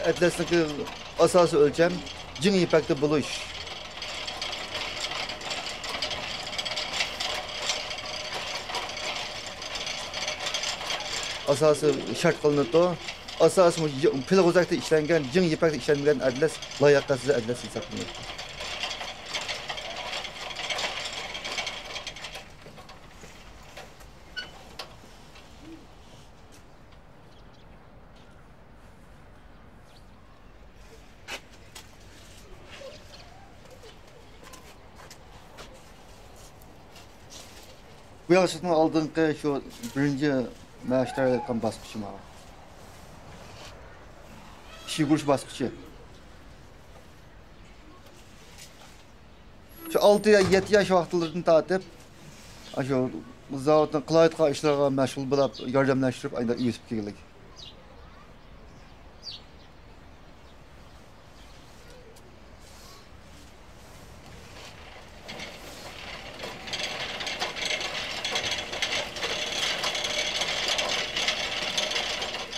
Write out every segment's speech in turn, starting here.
Atlas'taki asası ölçem cin ipakta buluş. Asası şart kılınıdı. Asası pilgozakta işlengen, cin ipakta işlengen Atlas layakkasız Atlas hesaplanıyor. Bu yaşıtın aldığın şu birinci maaşlara yakın baskıcı var. İşi kuruş baskıcı. Şu 6-7 yaş vaxtlarını tatip, şu zavodun qılayetqa işlərə məşğul bulab, yardımlaşdırıb, ayda üyüsüb keldik.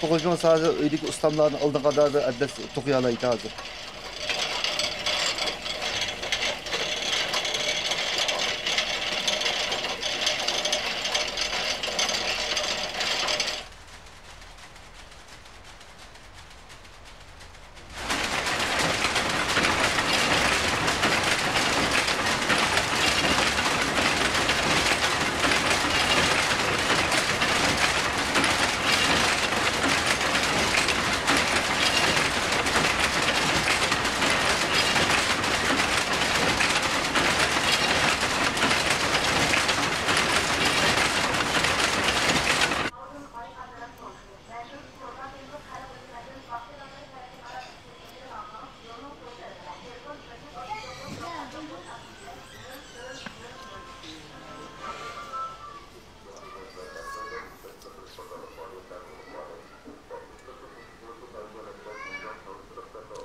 To'qilgan sadece öydeki ustamlarını aldığın kadar da adres to'qiyalaydı hazır.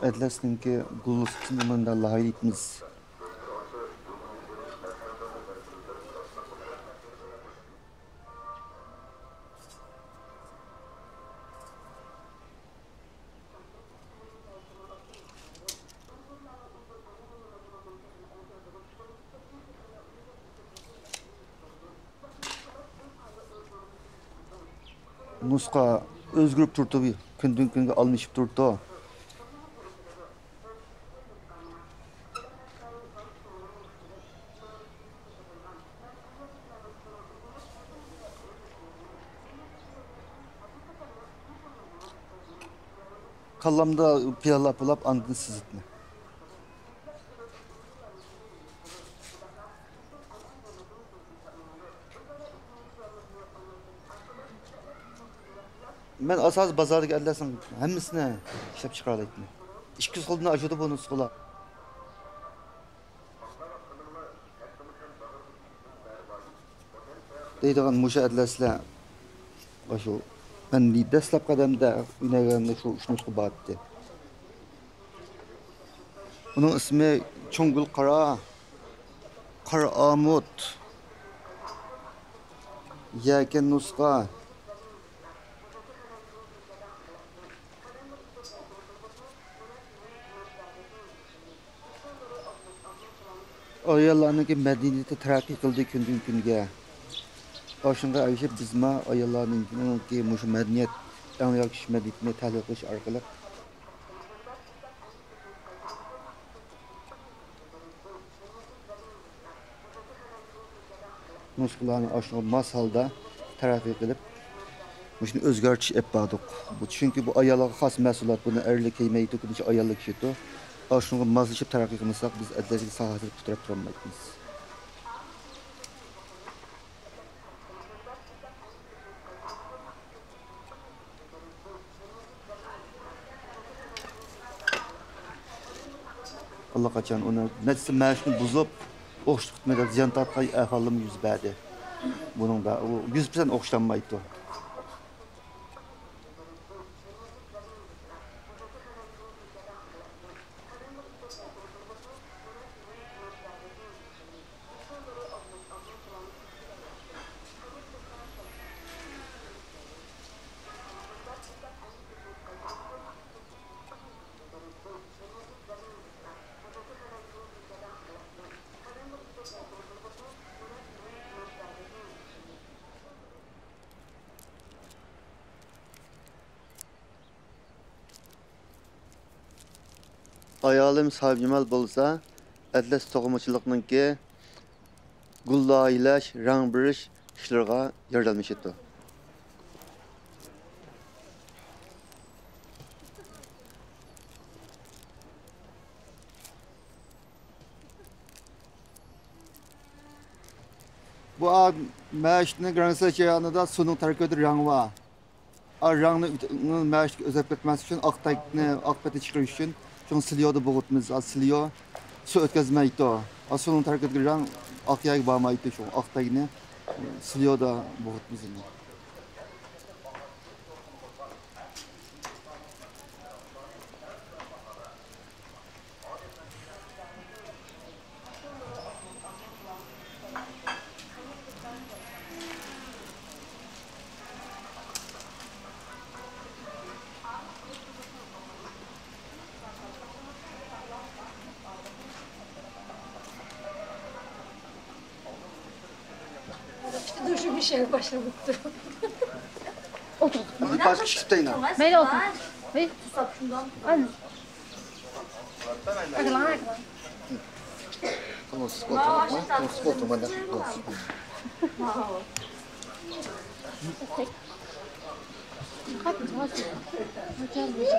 Atlas'ınki gulus sınırında lahayitimiz. Nuska özgürüp durdu bir. Günden günge almışıp durdu. Kallamda piyalap bulap andını sızıtma. Ben asas bazarda Atlas'ın hemmisine işlep çıkarlaydım. İşki solduğunda aşıdı bunu sola. Deydiğin Muşa Atlas'la şu ben deslap kademde üneğimde şu üçüncü battı. Bunun ismi Çongul Kara, Kara Amut, Yaken Nuska. Ayollarınki medeniyeti terakki kıldı günden günge. Aşınca ayşe bizma ayollarınki muşu medeniyet, en yakış medeniyetine tahlil kılış arkalık. Nuskalarını aşınca masalda terakki kılıp, muşunu özgürtüş etbadık. Çünkü bu ayollara xas mesulat, bunu erlik keymeyi dokunuşu ayollık şeydi. Aşınca mazlaşıp terakki kılmışsak biz Atlas'ı sahatını tutup duramayız. Allah kaçan onu neyse maaşını bozup oxşuq medal ziyan tartqay ahvalım yüz bədi. Bunun da o 100% oxşanmaydı. Ayolim Sabjimal bo'lsa, atlas to'qimachilikningki gullaylash, rang berish ishlariga yordamlashyapti. Bu məşqin qransaç yanında sunun tərkibində rang var. Rangni məşq özəb etməsi üçün aqpətə çıxırış üçün şunu siliyoda boğutmuz. Siliyo su ötkəzməydi. Sunun tərkibində rang aqyaq bağmaydı şu aqtagini siliyoda boğutmuz. Bir şey başlamıştı. Otur. Başka çıktıyla. Meyle otur. Hey. Susap şundan. Anne. Akılan akılan. Tamam, oturma. Tamam, oturma da. Hadi hadi. Hadi.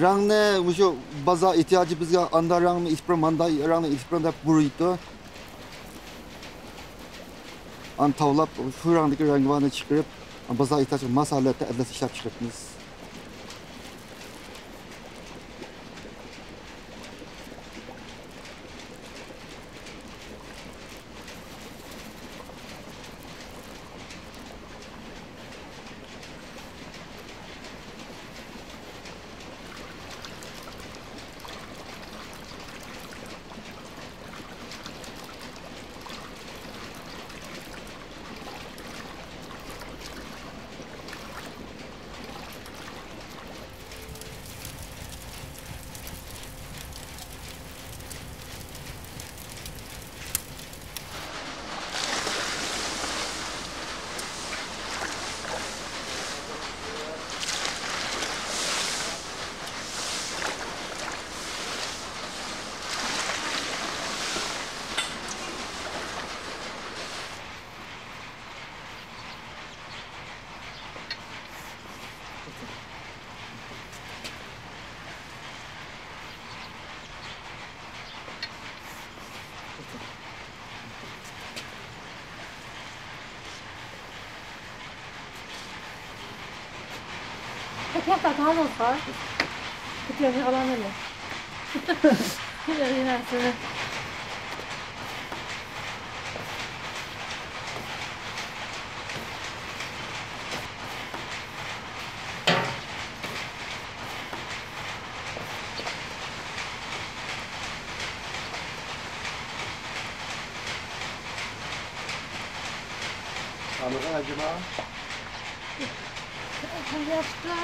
Rangni şu baza ihtiyacı bizga anda rangni ispirmanda rangni ispirmanda buruydu. An tavlab şu rangdaki ranglarni chiqarib baza ihtiyacı masalatda atlas ishlab chiqibmiz. katta tamam olsa. Kutuya alan öyle. Yine sonra. Anladın acaba? Yaşta.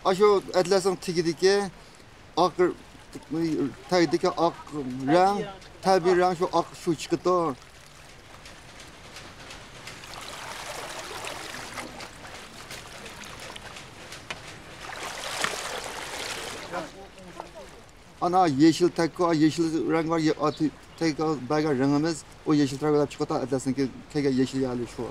Aşo etlersen tigidiki ak tagidiki ak renk tabi renk şu ak şu çıktı. Ana yeşil tekko yeşil renk var ya atı tekko baga rengimiz o yeşil tekko çıktı etlersen ki kege yeşil yerli şu.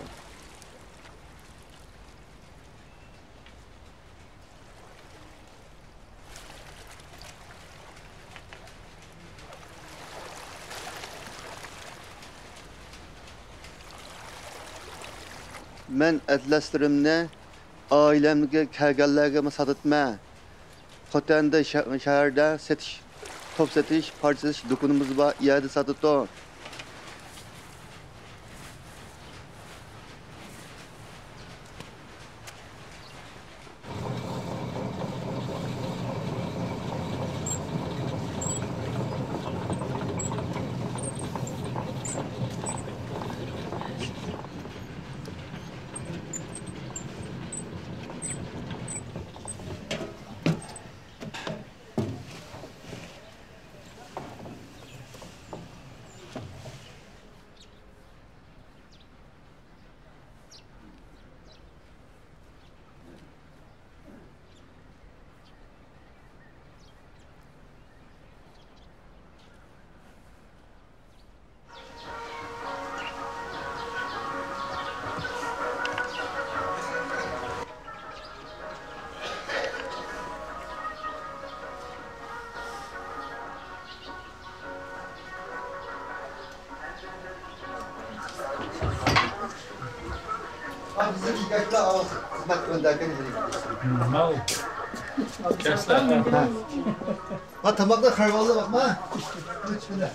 Men etlaslarımni ailemge kelganlarga satitma. Xotanda shaharda setish, top setish, parchalash do'konimiz bor, yerda satito. Bizim şirketler hizmet gönderken Mal. Gerçekten. Ha tabakta karvalı bakma. Lütfen.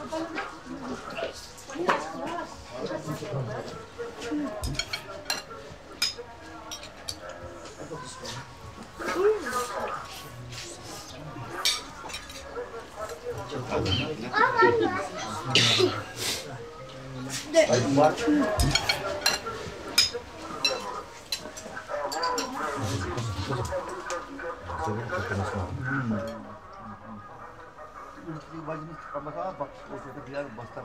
Bacımız çıkarmasa bak o sırada birer bastan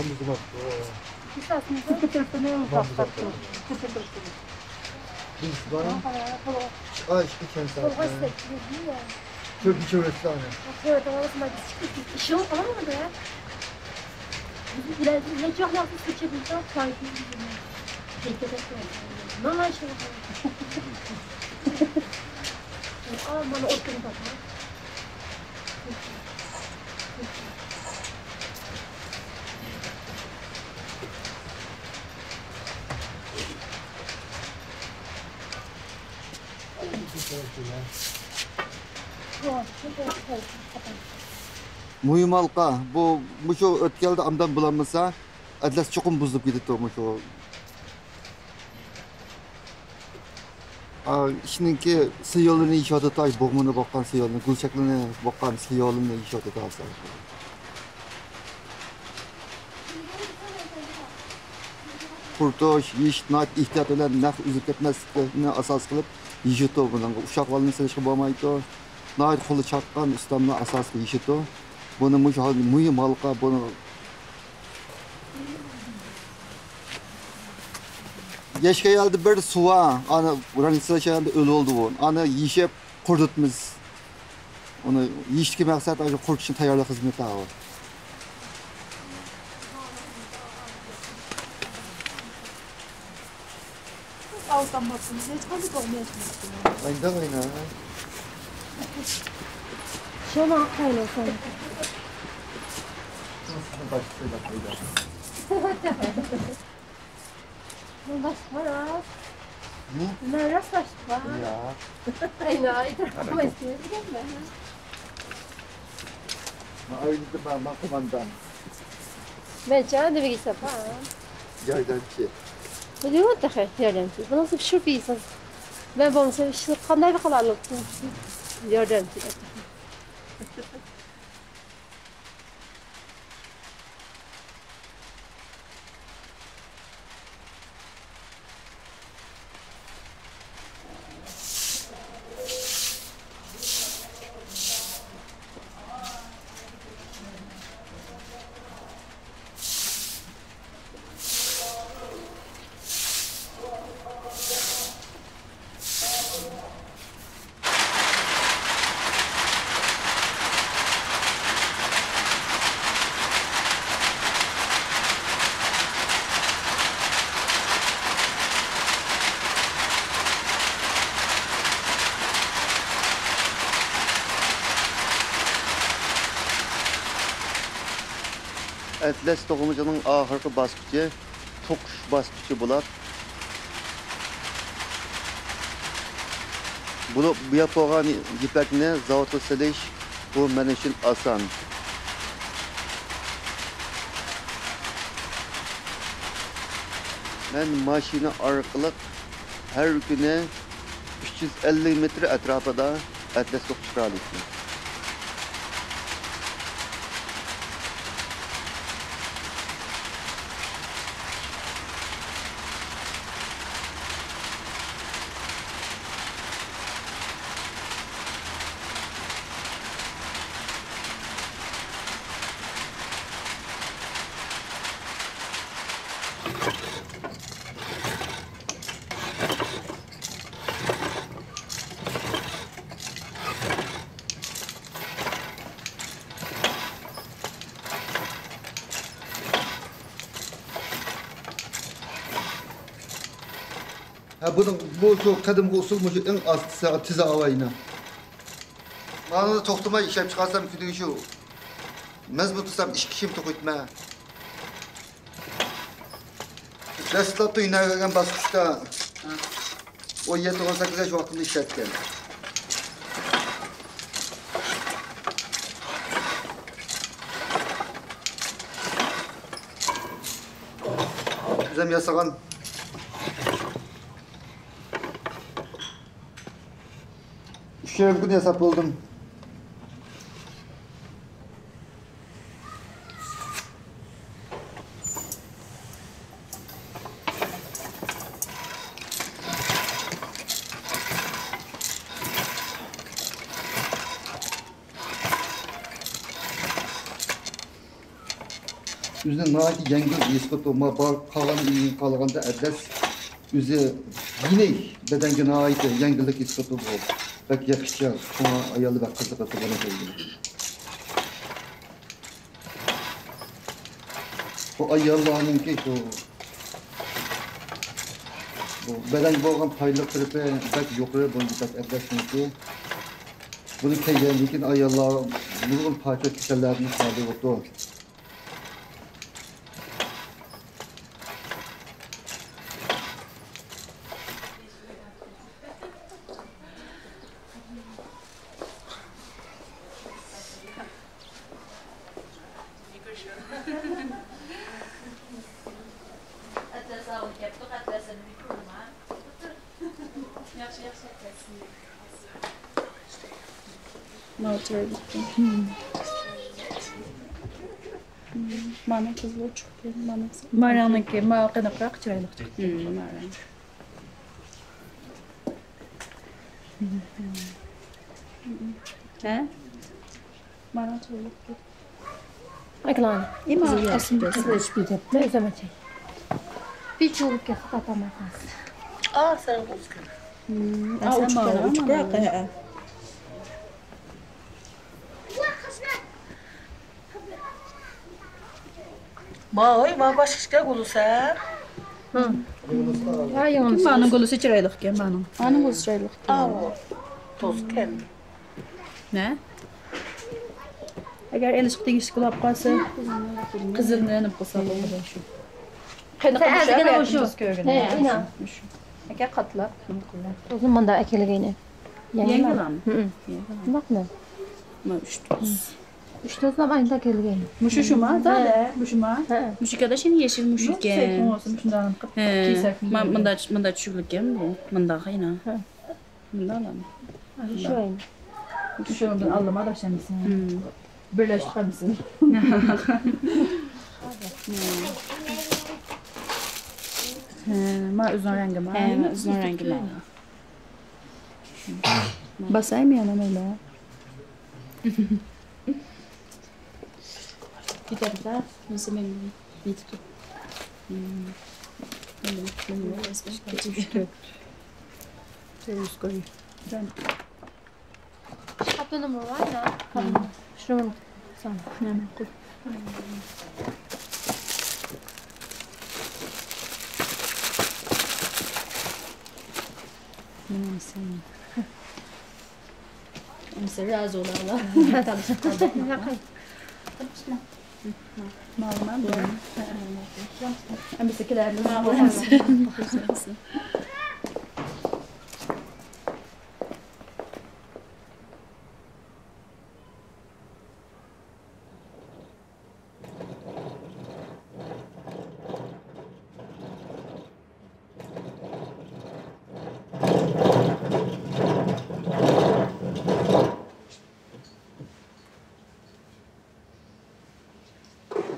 Namazı bak. Esasında kutursunu uzaktan. Biz bana aç geçen saat. Kolay hissettiriyor ya. Çok bir çörekli anne. Şöyle dolayısıyla biz işi olamadı ya. Ne çok yaptı seçebilirler. Saygı gibi. Dikkat etmeyin. Ne şey yapalım. Bana oturun bakma. Mühim halka bu şu ötkelde amdan bulanmasa adlas çokum buzlup gitti o şu. İşinki sıyolunu inşaat etay, boğumunu bakan sıyolunu, gülçeklini bakan sıyolunu inşaat etay. Kurtoş, yiş, nat, ihtiyat olan nak üzük etmesini asas kılıp yişito bunun. Uşak valını selişki bağmaydı. Nait kolu çarpkan ustamına asas yişito. Bunu mühim halka bunu Yaşka geldi bir suva, ana buranın sıraşağında ölü oldu bu. Ana yiyişip kurdutmuz. Onu yiyişki maksat acı kurt için tayarlı hizmeti ağır. Aldanmasın. Hiç kalıp olmayasın. Aynen aynen. Şuna kayla sen. Nasıl var? Ne nasıl var? Ya. Aynen, ama istiyorum ben. Ayrıca ben kumandan. Ben canım da bir gitsem ha. Yaydan ki. Ne diyor da ki yardımcı? Bu nasıl bir şey bir insan? Ben bunu seviştim. Kanday bir kalarlık. Yardımcı. Atlas to'qimachining oxirgi bosqichi to'qish bosqichi bo'ladi. Bu yapılgan ipakni zavodga silish bu men uchun oson. Men mashina orqali har kuni 350 metr atrofida atlas to'qishga olyapman. Bunun bu çok kadimki usul mu en az tize avayına. Bana da toktuma işlep çıkarsam kütüğü şu. Mezbut tutsam iş kişim tokutma. Reslatı yine basmışta. O 7-18 yaş vaktinde işletken. Bizim yasagan Şöyle gün hesap buldum. Üzüne naati yengil iskatu ma bar kalan iyi kalaganda adres üzü yine bedenge naati yengillik iskatu bu. Bak yakışacak. Şuna ayalı ve kızı katı bana söyledi. Bu ayallarının ki bu beden boğan paylık kırıpı bak yukarı boyunca bak adresin ki bunu keylerin ayallar nurgun parça kisellerini sağlıyor oldu. Mana kızı çok mana. Maranınki ma qanaqroq chiroyli chiqdi. Maran. Ha? Mana chiroyli. Eklan. İma aslında Kızış bir de. Ne zaman çek. Bir çoluk ya katamaz. Ah, sen olsun. Sen mana uç bırak. Ma başqa qulusa. Ya yanlış. Mana gulusu chiroyli ekan mana. Mana gulusu chiroyli. Ah, toz kel. Ne? Agar elish tegish qilib qolsa, qizilni nima qilsa bo'ladi shu. Qanaqa o'sha. He, ina. Agar qatlab nima qiladi? O zaman da ekeligini. Yangilanmi? Bakma. Ma 3 İşte zaman da ekeligini. Mushu shuma? Da, mushuma. He. Mushukada shuni yeshil mushuk ekan. Olsun shundan qilib He, kiysak. munda tushuklik ekan bu. Munda qiyna. Munda olaman. Şu aynı. Shundan aldım adashamisan. Birlashtiramisan. Ma uzun rangi ma. He, uzun rangi ma. Basayım yana öyle. Gider de nasıl benim bir tutup. Kapının mı var ya? Şunun. Sana. Hemen koy. Neyse razı olalım. Malum bu. Hem bisikletlerle malum.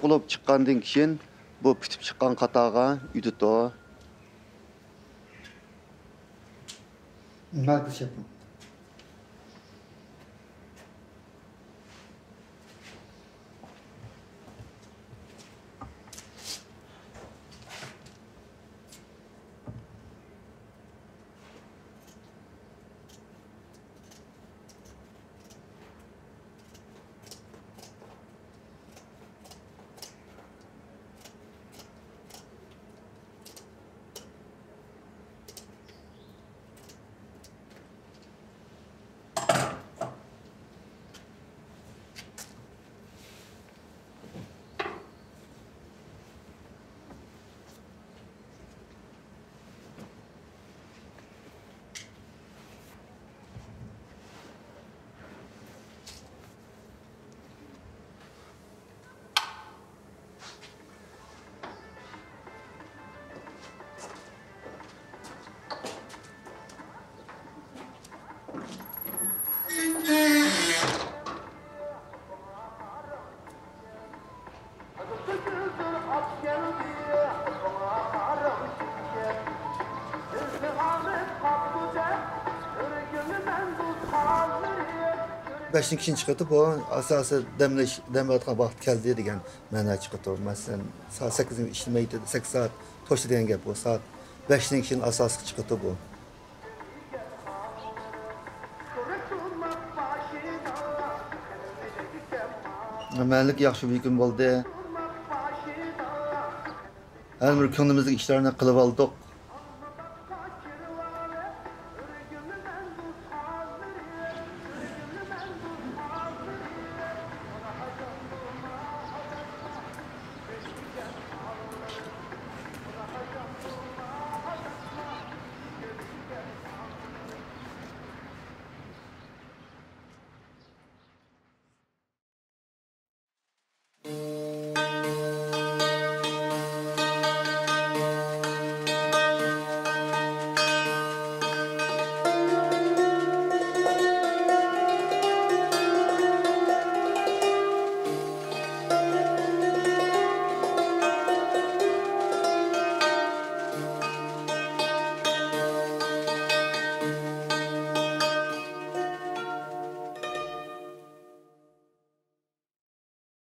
Qulub chiqqandan keyin bu pitib chiqqan qataga uyduto. Nima qilyapman? 5-ning kişini çıkartıp bu asası demlayotgan vaqt keldi degan ma'no chiqadi. Masalan, soat 8 ishlamaydi, 8 soat to'shdi degan gap bu. Soat 5-ning kishini asosiy chiqadi bu. Amallik yaxshi bir kun bo'ldi. Har bir kunimizdagi ishlarni qilib oldik.